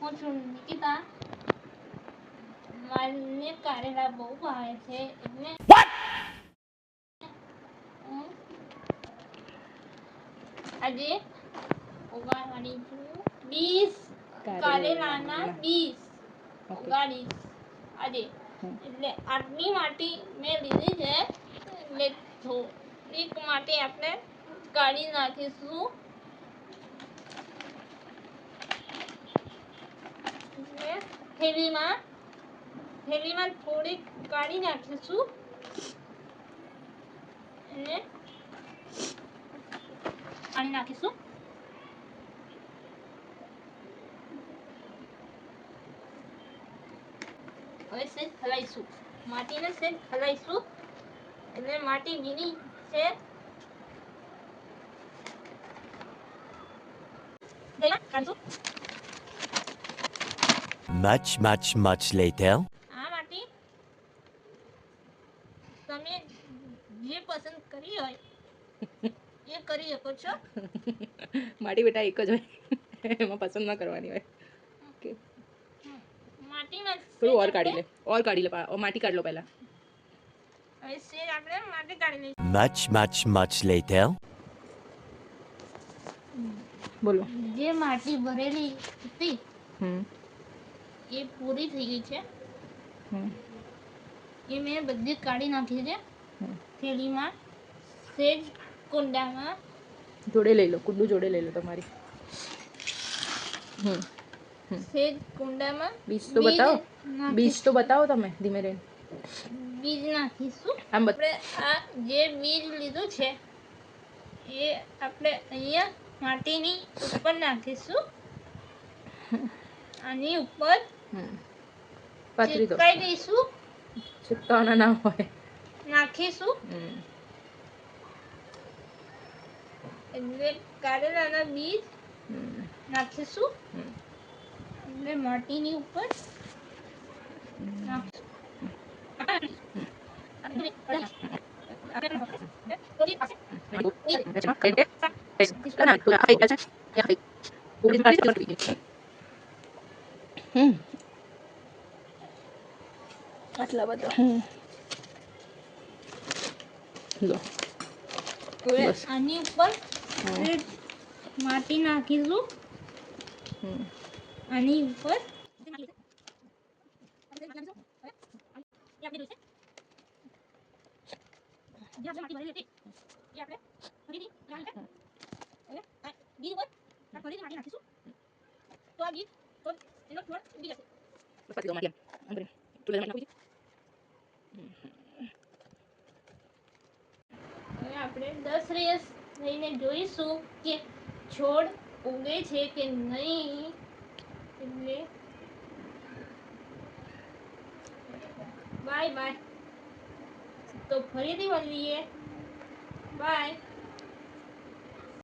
હું છું નિકિતા. મને કારેલા બહુ ભાવે છે એટલે હું આજે ઉગાડવાની છું બીજ. કારેલાના બીજ ઉગાડીશ આજે. એટલે આટલી માટી મેં લીધી છે એટલે થોડીક માટી આપણે કાઢી નાખીશું. થેલીમાં થોડીક કાઢી નાખીશું અને પાણી નાખીશું. હવે સેજ હલાઈશું, માટીને સેજ હલાઈશું એટલે માટી ભીની છે. Much later. આ માટી તમે જે પસંદ કરી હોય એ કરી શકો છો. માટી બેટા એક જ હોય, એમાં પસંદ ના કરવાની હોય. ઓકે, માટીમાં થોડું ઓર કાઢી લે, ઓર કાઢી લે, માટી કાઢ લો પહેલા. હવે સેજ આપણે માટી કાઢી લઈશું. Much later. બોલો. જે માટી ભરેલી હતી હમ એ પૂરી થઈ ગઈ છે. હમ એ મેં બધી કાઢી નાખી છે હમ. થેલીમાં. સેજ કુંડામાં જોડે લઈ લો, કુંડું જોડે લઈ લો તમારી. સેજ કુંડામાં બીજ તો બતાવો, બીજ તો બતાવો તમે ધીમે રહીને. બીજ નાખીશું. આમ આપણે આ જે બીજ લીધું છે એ આપણે અહીંયા માટીની ઉપર નાખીશું. આની ઉપર પાથરી દો, ચિપકાઈ દઈશું, ચિપકાવવાના ના હોય. નાખીશું એટલે કારેલાના બીજ નાખીશું એટલે માટીની ઉપર આટલા બધા. આની ઉપર માટી નાખીશું. આની ઉપર આપણે 10 દિવસ રહીને જોઈશું કે છોડ ઉગે છે કે નહીં. એટલે બાય બાય. તો ફરીથી મળીએ. બાય.